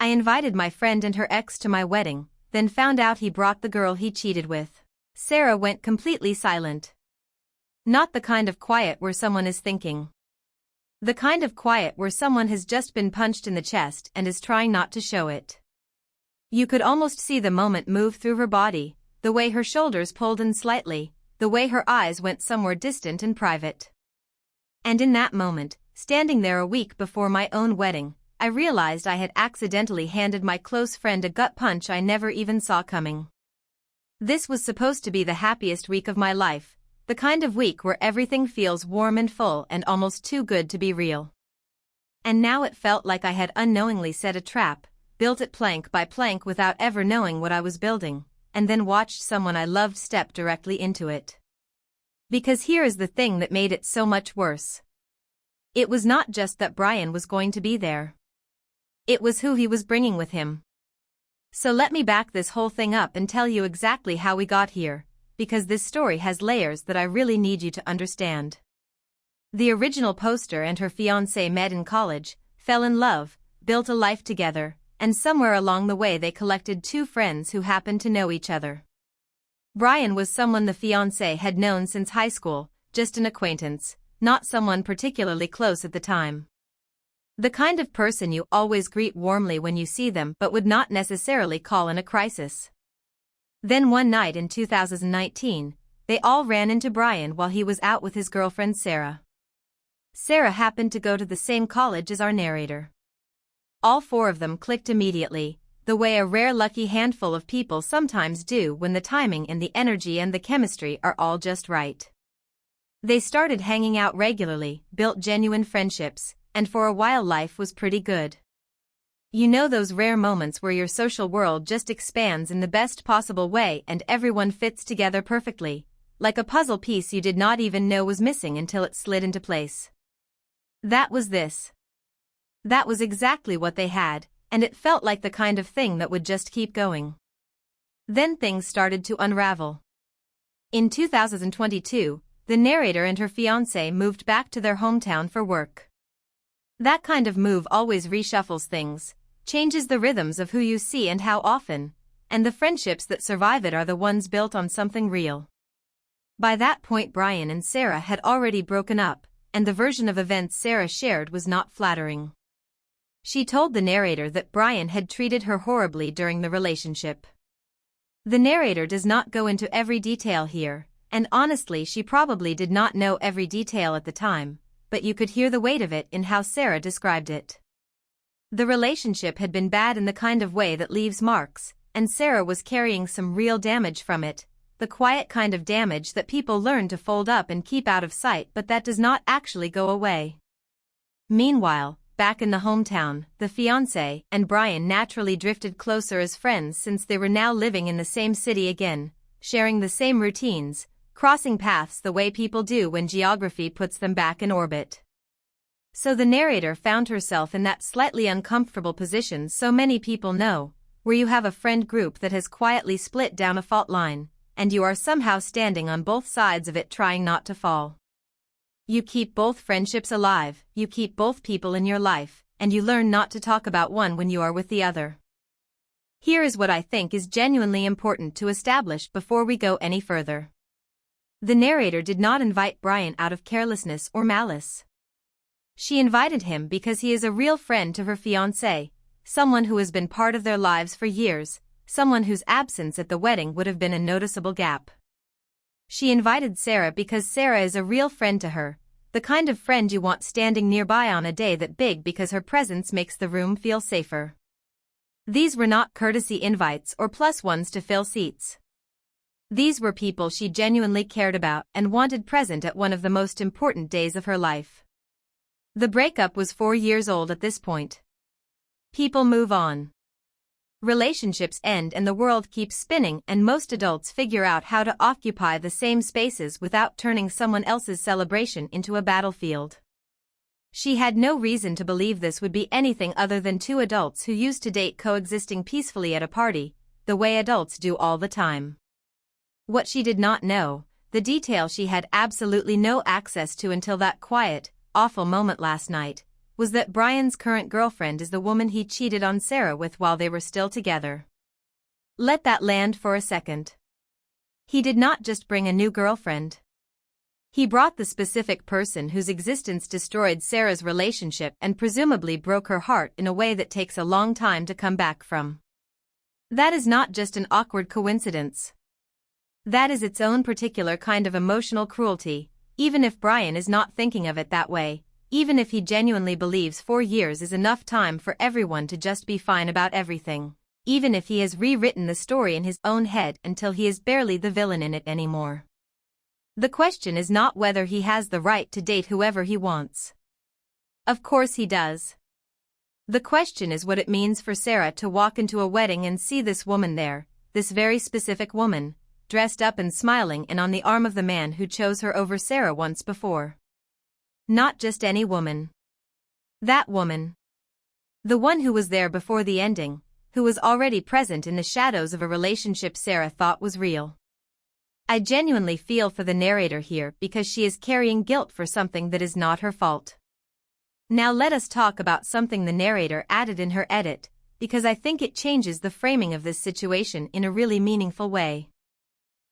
I invited my friend and her ex to my wedding, then found out he brought the girl he cheated with. Sarah went completely silent. Not the kind of quiet where someone is thinking. The kind of quiet where someone has just been punched in the chest and is trying not to show it. You could almost see the moment move through her body, the way her shoulders pulled in slightly, the way her eyes went somewhere distant and private. And in that moment, standing there a week before my own wedding, I realized I had accidentally handed my close friend a gut punch I never even saw coming. This was supposed to be the happiest week of my life, the kind of week where everything feels warm and full and almost too good to be real. And now it felt like I had unknowingly set a trap, built it plank by plank without ever knowing what I was building, and then watched someone I loved step directly into it. Because here is the thing that made it so much worse. It was not just that Brian was going to be there. It was who he was bringing with him. So let me back this whole thing up and tell you exactly how we got here, because this story has layers that I really need you to understand. The original poster and her fiancé met in college, fell in love, built a life together, and somewhere along the way they collected two friends who happened to know each other. Brian was someone the fiancé had known since high school, just an acquaintance, not someone particularly close at the time. The kind of person you always greet warmly when you see them but would not necessarily call in a crisis. Then one night in 2019, they all ran into Brian while he was out with his girlfriend Sarah. Sarah happened to go to the same college as our narrator. All four of them clicked immediately, the way a rare lucky handful of people sometimes do when the timing and the energy and the chemistry are all just right. They started hanging out regularly, built genuine friendships, and for a while life was pretty good. You know those rare moments where your social world just expands in the best possible way and everyone fits together perfectly, like a puzzle piece you did not even know was missing until it slid into place. That was this. That was exactly what they had, and it felt like the kind of thing that would just keep going. Then things started to unravel. In 2022, the narrator and her fiancé moved back to their hometown for work. That kind of move always reshuffles things, changes the rhythms of who you see and how often, and the friendships that survive it are the ones built on something real. By that point Brian and Sarah had already broken up, and the version of events Sarah shared was not flattering. She told the narrator that Brian had treated her horribly during the relationship. The narrator does not go into every detail here, and honestly she probably did not know every detail at the time, but you could hear the weight of it in how Sarah described it. The relationship had been bad in the kind of way that leaves marks, and Sarah was carrying some real damage from it, the quiet kind of damage that people learn to fold up and keep out of sight but that does not actually go away. Meanwhile, back in the hometown, the fiancé and Brian naturally drifted closer as friends since they were now living in the same city again, sharing the same routines, crossing paths the way people do when geography puts them back in orbit. So the narrator found herself in that slightly uncomfortable position so many people know, where you have a friend group that has quietly split down a fault line, and you are somehow standing on both sides of it trying not to fall. You keep both friendships alive, you keep both people in your life, and you learn not to talk about one when you are with the other. Here is what I think is genuinely important to establish before we go any further. The narrator did not invite Brian out of carelessness or malice. She invited him because he is a real friend to her fiancé, someone who has been part of their lives for years, someone whose absence at the wedding would have been a noticeable gap. She invited Sarah because Sarah is a real friend to her, the kind of friend you want standing nearby on a day that big because her presence makes the room feel safer. These were not courtesy invites or plus ones to fill seats. These were people she genuinely cared about and wanted present at one of the most important days of her life. The breakup was 4 years old at this point. People move on. Relationships end and the world keeps spinning, and most adults figure out how to occupy the same spaces without turning someone else's celebration into a battlefield. She had no reason to believe this would be anything other than two adults who used to date coexisting peacefully at a party, the way adults do all the time. What she did not know, the detail she had absolutely no access to until that quiet, awful moment last night, was that Brian's current girlfriend is the woman he cheated on Sarah with while they were still together. Let that land for a second. He did not just bring a new girlfriend. He brought the specific person whose existence destroyed Sarah's relationship and presumably broke her heart in a way that takes a long time to come back from. That is not just an awkward coincidence. That is its own particular kind of emotional cruelty, even if Brian is not thinking of it that way, even if he genuinely believes 4 years is enough time for everyone to just be fine about everything, even if he has rewritten the story in his own head until he is barely the villain in it anymore. The question is not whether he has the right to date whoever he wants. Of course he does. The question is what it means for Sarah to walk into a wedding and see this woman there, this very specific woman, dressed up and smiling and on the arm of the man who chose her over Sarah once before. Not just any woman. That woman. The one who was there before the ending, who was already present in the shadows of a relationship Sarah thought was real. I genuinely feel for the narrator here because she is carrying guilt for something that is not her fault. Now let us talk about something the narrator added in her edit, because I think it changes the framing of this situation in a really meaningful way.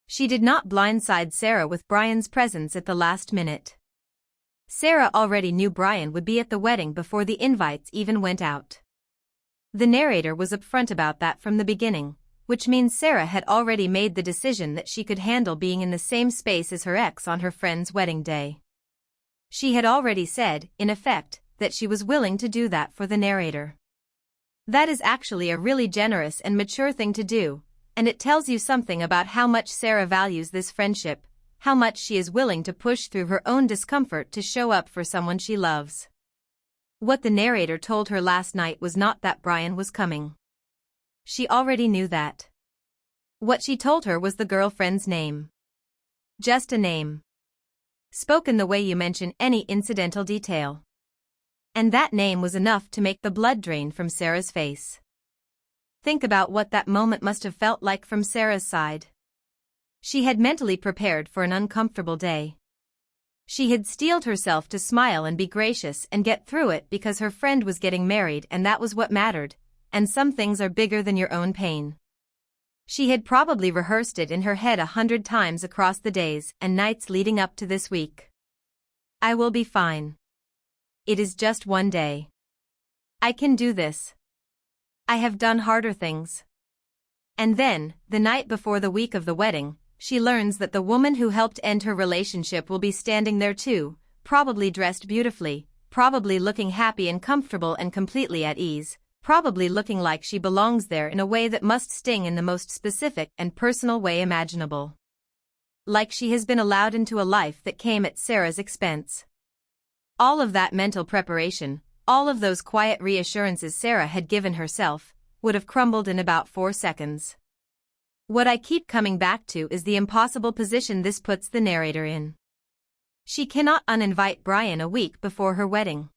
She did not blindside Sarah with Brian's presence at the last minute. Sarah already knew Brian would be at the wedding before the invites even went out. The narrator was upfront about that from the beginning, which means Sarah had already made the decision that she could handle being in the same space as her ex on her friend's wedding day. She had already said, in effect, that she was willing to do that for the narrator. That is actually a really generous and mature thing to do, and it tells you something about how much Sarah values this friendship, how much she is willing to push through her own discomfort to show up for someone she loves. What the narrator told her last night was not that Brian was coming. She already knew that. What she told her was the girlfriend's name. Just a name. Spoken the way you mention any incidental detail. And that name was enough to make the blood drain from Sarah's face. Think about what that moment must have felt like from Sarah's side. She had mentally prepared for an uncomfortable day. She had steeled herself to smile and be gracious and get through it because her friend was getting married and that was what mattered, and some things are bigger than your own pain. She had probably rehearsed it in her head 100 times across the days and nights leading up to this week. I will be fine. It is just one day. I can do this. I have done harder things. And then, the night before the week of the wedding, she learns that the woman who helped end her relationship will be standing there too, probably dressed beautifully, probably looking happy and comfortable and completely at ease, probably looking like she belongs there in a way that must sting in the most specific and personal way imaginable. Like she has been allowed into a life that came at Sarah's expense. All of that mental preparation, all of those quiet reassurances Sarah had given herself, would have crumbled in about 4 seconds. What I keep coming back to is the impossible position this puts the narrator in. She cannot uninvite Brian a week before her wedding.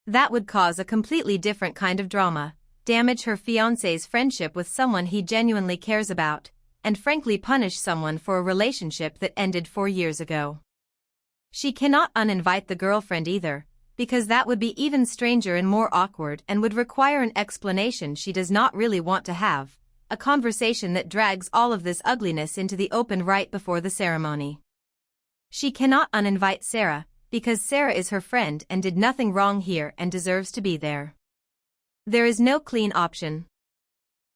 That would cause a completely different kind of drama, damage her fiancé's friendship with someone he genuinely cares about, and frankly punish someone for a relationship that ended 4 years ago. She cannot uninvite the girlfriend either, because that would be even stranger and more awkward and would require an explanation she does not really want to have, a conversation that drags all of this ugliness into the open right before the ceremony. She cannot uninvite Sarah, because Sarah is her friend and did nothing wrong here and deserves to be there. There is no clean option.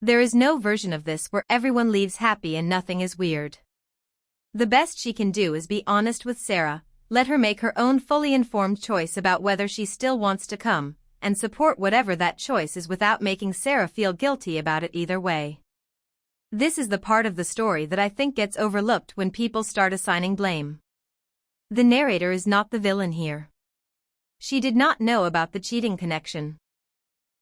There is no version of this where everyone leaves happy and nothing is weird. The best she can do is be honest with Sarah, let her make her own fully informed choice about whether she still wants to come, and support whatever that choice is without making Sarah feel guilty about it either way. This is the part of the story that I think gets overlooked when people start assigning blame. The narrator is not the villain here. She did not know about the cheating connection.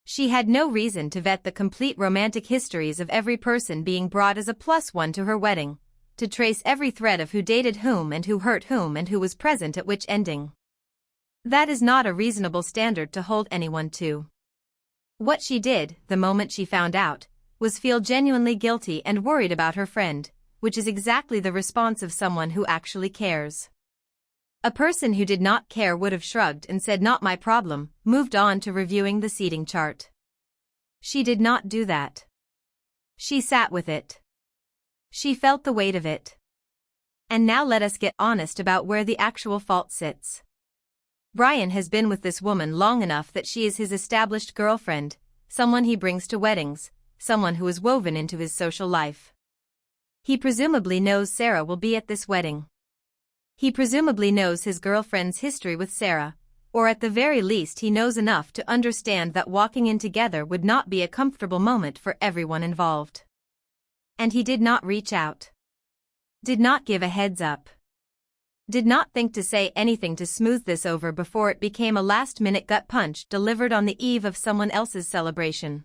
She had no reason to vet the complete romantic histories of every person being brought as a +1 to her wedding, to trace every thread of who dated whom and who hurt whom and who was present at which ending. That is not a reasonable standard to hold anyone to. What she did, the moment she found out, was feel genuinely guilty and worried about her friend, which is exactly the response of someone who actually cares. A person who did not care would have shrugged and said not my problem, moved on to reviewing the seating chart. She did not do that. She sat with it. She felt the weight of it. And now let us get honest about where the actual fault sits. Brian has been with this woman long enough that she is his established girlfriend, someone he brings to weddings, someone who is woven into his social life. He presumably knows Sarah will be at this wedding. He presumably knows his girlfriend's history with Sarah, or at the very least he knows enough to understand that walking in together would not be a comfortable moment for everyone involved. And he did not reach out. Did not give a heads up. Did not think to say anything to smooth this over before it became a last-minute gut punch delivered on the eve of someone else's celebration.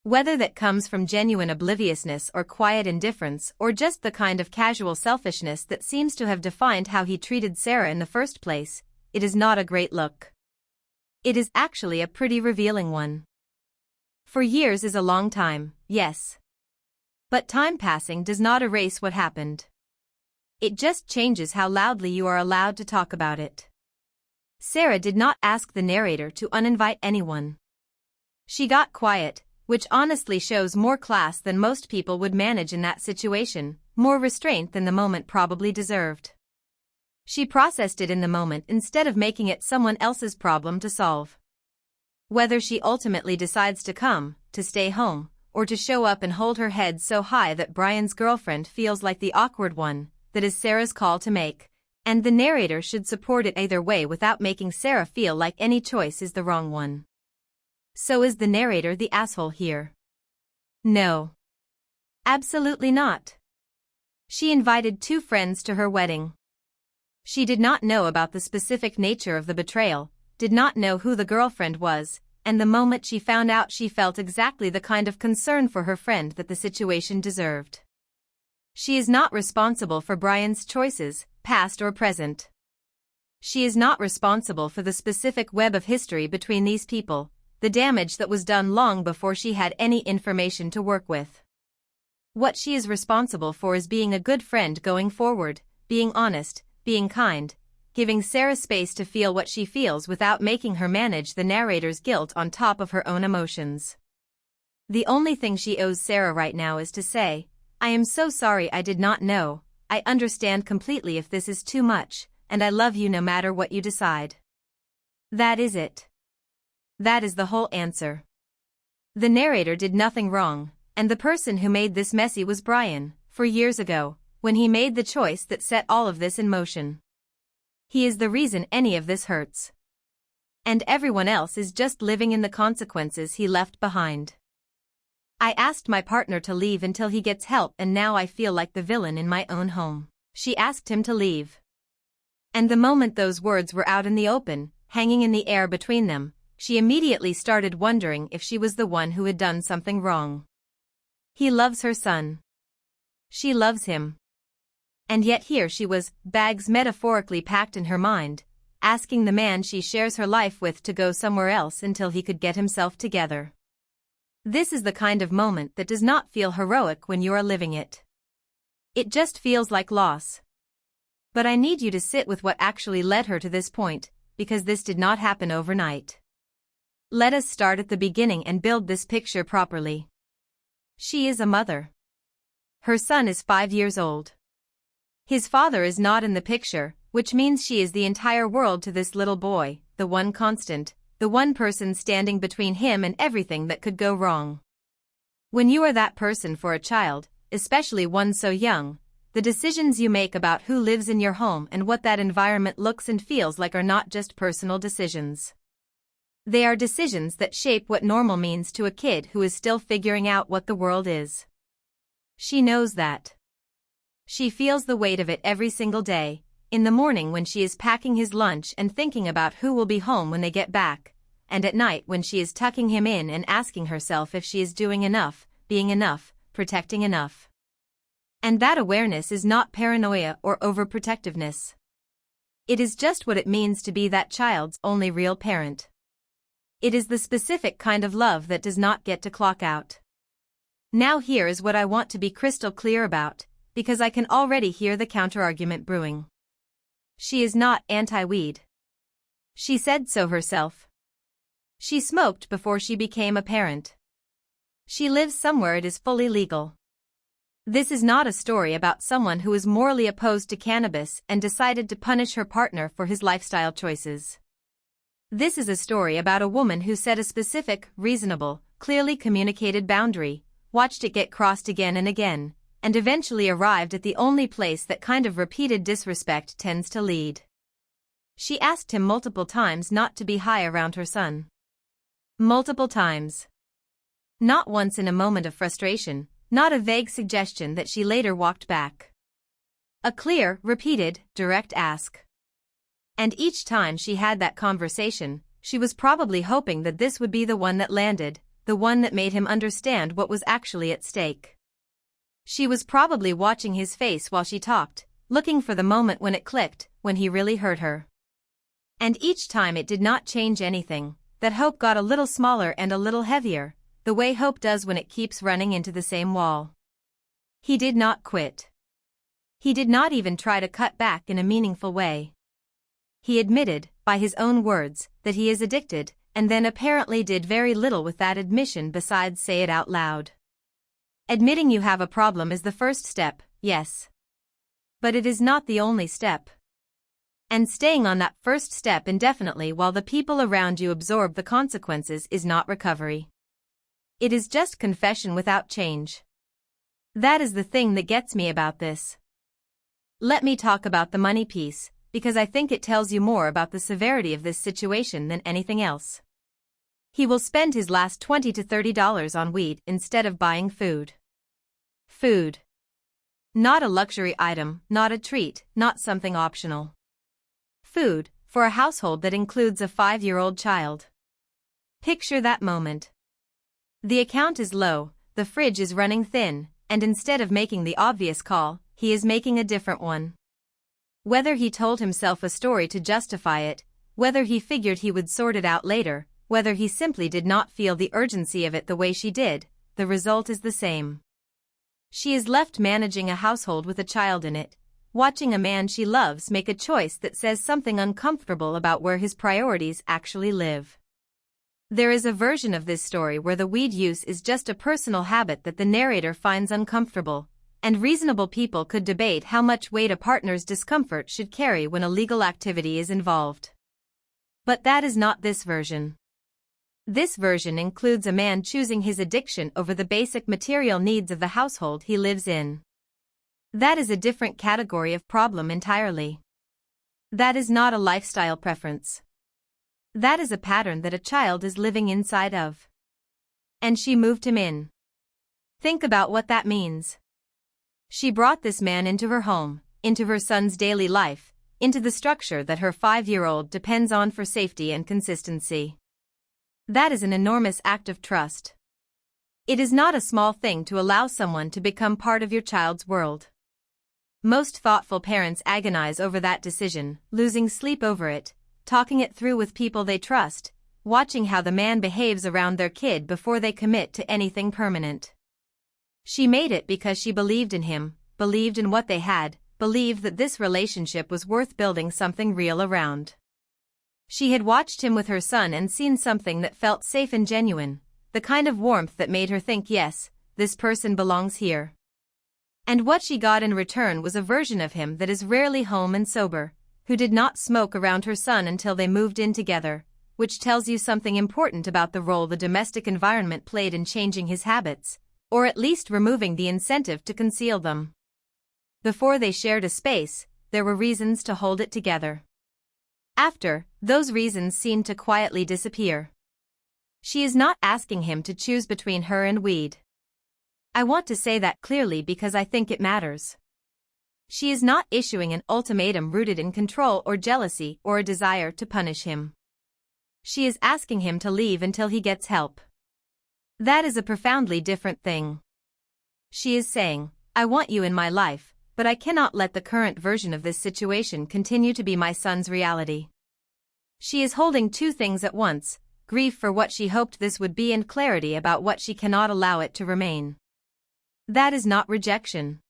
Whether that comes from genuine obliviousness or quiet indifference or just the kind of casual selfishness that seems to have defined how he treated Sarah in the first place, it is not a great look. It is actually a pretty revealing one. For years is a long time, yes. But time passing does not erase what happened. It just changes how loudly you are allowed to talk about it. Sarah did not ask the narrator to uninvite anyone. She got quiet, which honestly shows more class than most people would manage in that situation, more restraint than the moment probably deserved. She processed it in the moment instead of making it someone else's problem to solve. Whether she ultimately decides to come, to stay home, or to show up and hold her head so high that Brian's girlfriend feels like the awkward one, that is Sarah's call to make, and the narrator should support it either way without making Sarah feel like any choice is the wrong one. So is the narrator the asshole here? No. Absolutely not. She invited two friends to her wedding. She did not know about the specific nature of the betrayal, did not know who the girlfriend was, and the moment she found out she felt exactly the kind of concern for her friend that the situation deserved. She is not responsible for Brian's choices, past or present. She is not responsible for the specific web of history between these people, the damage that was done long before she had any information to work with. What she is responsible for is being a good friend going forward, being honest, being kind, giving Sarah space to feel what she feels without making her manage the narrator's guilt on top of her own emotions. The only thing she owes Sarah right now is to say, I am so sorry I did not know, I understand completely if this is too much, and I love you no matter what you decide. That is it. That is the whole answer. The narrator did nothing wrong, and the person who made this messy was Brian, 4 years ago, when he made the choice that set all of this in motion. He is the reason any of this hurts. And everyone else is just living in the consequences he left behind. I asked my partner to leave until he gets help and now I feel like the villain in my own home. She asked him to leave. And the moment those words were out in the open, hanging in the air between them, she immediately started wondering if she was the one who had done something wrong. He loves her son. She loves him. And yet here she was, bags metaphorically packed in her mind, asking the man she shares her life with to go somewhere else until he could get himself together. This is the kind of moment that does not feel heroic when you are living it. It just feels like loss. But I need you to sit with what actually led her to this point, because this did not happen overnight. Let us start at the beginning and build this picture properly. She is a mother. Her son is 5 years old. His father is not in the picture, which means she is the entire world to this little boy, the one constant, the one person standing between him and everything that could go wrong. When you are that person for a child, especially one so young, the decisions you make about who lives in your home and what that environment looks and feels like are not just personal decisions. They are decisions that shape what normal means to a kid who is still figuring out what the world is. She knows that. She feels the weight of it every single day, in the morning when she is packing his lunch and thinking about who will be home when they get back, and at night when she is tucking him in and asking herself if she is doing enough, being enough, protecting enough. And that awareness is not paranoia or overprotectiveness. It is just what it means to be that child's only real parent. It is the specific kind of love that does not get to clock out. Now here is what I want to be crystal clear about, because I can already hear the counterargument brewing. She is not anti-weed. She said so herself. She smoked before she became a parent. She lives somewhere it is fully legal. This is not a story about someone who is morally opposed to cannabis and decided to punish her partner for his lifestyle choices. This is a story about a woman who set a specific, reasonable, clearly communicated boundary, watched it get crossed again and again, and eventually arrived at the only place that kind of repeated disrespect tends to lead. She asked him multiple times not to be high around her son. Multiple times. Not once in a moment of frustration, not a vague suggestion that she later walked back. A clear, repeated, direct ask. And each time she had that conversation, she was probably hoping that this would be the one that landed, the one that made him understand what was actually at stake. She was probably watching his face while she talked, looking for the moment when it clicked, when he really heard her. And each time it did not change anything, that hope got a little smaller and a little heavier, the way hope does when it keeps running into the same wall. He did not quit. He did not even try to cut back in a meaningful way. He admitted, by his own words, that he is addicted, and then apparently did very little with that admission besides say it out loud. Admitting you have a problem is the first step, yes. But it is not the only step. And staying on that first step indefinitely while the people around you absorb the consequences is not recovery. It is just confession without change. That is the thing that gets me about this. Let me talk about the money piece, because I think it tells you more about the severity of this situation than anything else. He will spend his last $20 to $30 on weed instead of buying food. Food. Not a luxury item, not a treat, not something optional. Food, for a household that includes a 5-year-old child. Picture that moment. The account is low, the fridge is running thin, and instead of making the obvious call, he is making a different one. Whether he told himself a story to justify it, whether he figured he would sort it out later, whether he simply did not feel the urgency of it the way she did, the result is the same. She is left managing a household with a child in it, watching a man she loves make a choice that says something uncomfortable about where his priorities actually live. There is a version of this story where the weed use is just a personal habit that the narrator finds uncomfortable, and reasonable people could debate how much weight a partner's discomfort should carry when a legal activity is involved. But that is not this version. This version includes a man choosing his addiction over the basic material needs of the household he lives in. That is a different category of problem entirely. That is not a lifestyle preference. That is a pattern that a child is living inside of. And she moved him in. Think about what that means. She brought this man into her home, into her son's daily life, into the structure that her 5-year-old depends on for safety and consistency. That is an enormous act of trust. It is not a small thing to allow someone to become part of your child's world. Most thoughtful parents agonize over that decision, losing sleep over it, talking it through with people they trust, watching how the man behaves around their kid before they commit to anything permanent. She made it because she believed in him, believed in what they had, believed that this relationship was worth building something real around. She had watched him with her son and seen something that felt safe and genuine, the kind of warmth that made her think, yes, this person belongs here. And what she got in return was a version of him that is rarely home and sober, who did not smoke around her son until they moved in together, which tells you something important about the role the domestic environment played in changing his habits, or at least removing the incentive to conceal them. Before they shared a space, there were reasons to hold it together. After, those reasons seemed to quietly disappear. She is not asking him to choose between her and weed. I want to say that clearly because I think it matters. She is not issuing an ultimatum rooted in control or jealousy or a desire to punish him. She is asking him to leave until he gets help. That is a profoundly different thing. She is saying, I want you in my life, but I cannot let the current version of this situation continue to be my son's reality. She is holding two things at once, grief for what she hoped this would be and clarity about what she cannot allow it to remain. That is not rejection.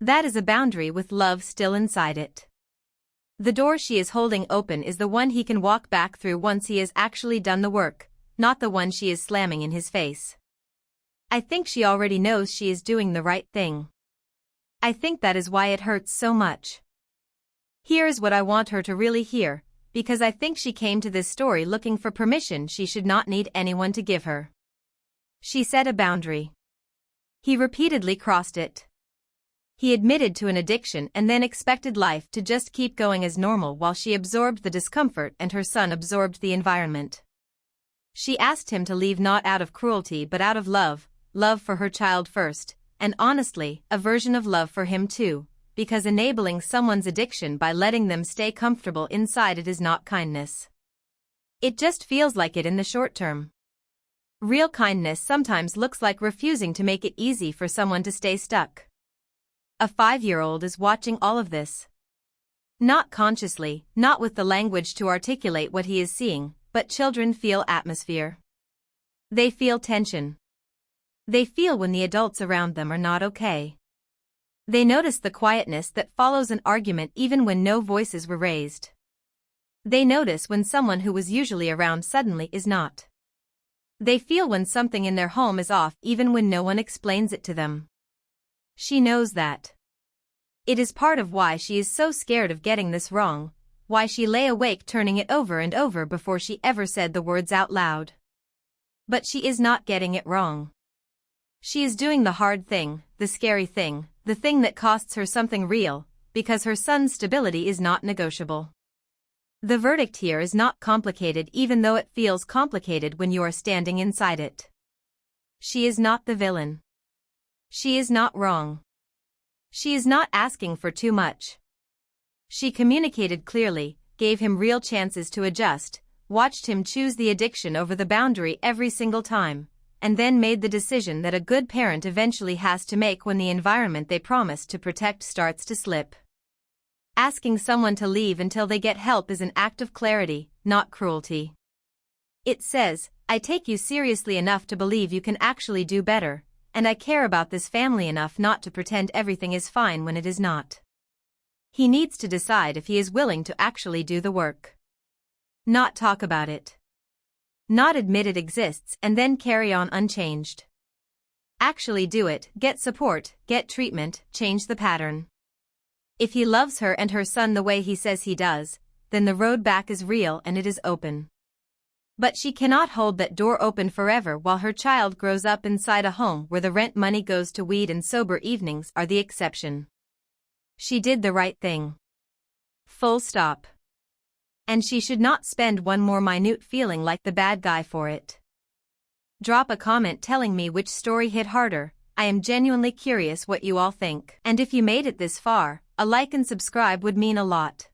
That is a boundary with love still inside it. The door she is holding open is the one he can walk back through once he has actually done the work, not the one she is slamming in his face. I think she already knows she is doing the right thing. I think that is why it hurts so much. Here is what I want her to really hear, because I think she came to this story looking for permission she should not need anyone to give her. She set a boundary. He repeatedly crossed it. He admitted to an addiction and then expected life to just keep going as normal while she absorbed the discomfort and her son absorbed the environment. She asked him to leave not out of cruelty but out of love, love for her child first, and honestly, a version of love for him too, because enabling someone's addiction by letting them stay comfortable inside it is not kindness. It just feels like it in the short term. Real kindness sometimes looks like refusing to make it easy for someone to stay stuck. A 5-year-old is watching all of this. Not consciously, not with the language to articulate what he is seeing, but children feel atmosphere. They feel tension. They feel when the adults around them are not okay. They notice the quietness that follows an argument even when no voices were raised. They notice when someone who was usually around suddenly is not. They feel when something in their home is off even when no one explains it to them. She knows that. It is part of why she is so scared of getting this wrong, why she lay awake turning it over and over before she ever said the words out loud. But she is not getting it wrong. She is doing the hard thing, the scary thing, the thing that costs her something real, because her son's stability is not negotiable. The verdict here is not complicated even though it feels complicated when you are standing inside it. She is not the villain. She is not wrong. She is not asking for too much. She communicated clearly, gave him real chances to adjust, watched him choose the addiction over the boundary every single time, and then made the decision that a good parent eventually has to make when the environment they promised to protect starts to slip. Asking someone to leave until they get help is an act of clarity, not cruelty. It says, I take you seriously enough to believe you can actually do better, and I care about this family enough not to pretend everything is fine when it is not. He needs to decide if he is willing to actually do the work. Not talk about it. Not admit it exists and then carry on unchanged. Actually do it, get support, get treatment, change the pattern. If he loves her and her son the way he says he does, then the road back is real and it is open. But she cannot hold that door open forever while her child grows up inside a home where the rent money goes to weed and sober evenings are the exception. She did the right thing. Full stop. And she should not spend one more minute feeling like the bad guy for it. Drop a comment telling me which story hit harder. I am genuinely curious what you all think. And if you made it this far, a like and subscribe would mean a lot.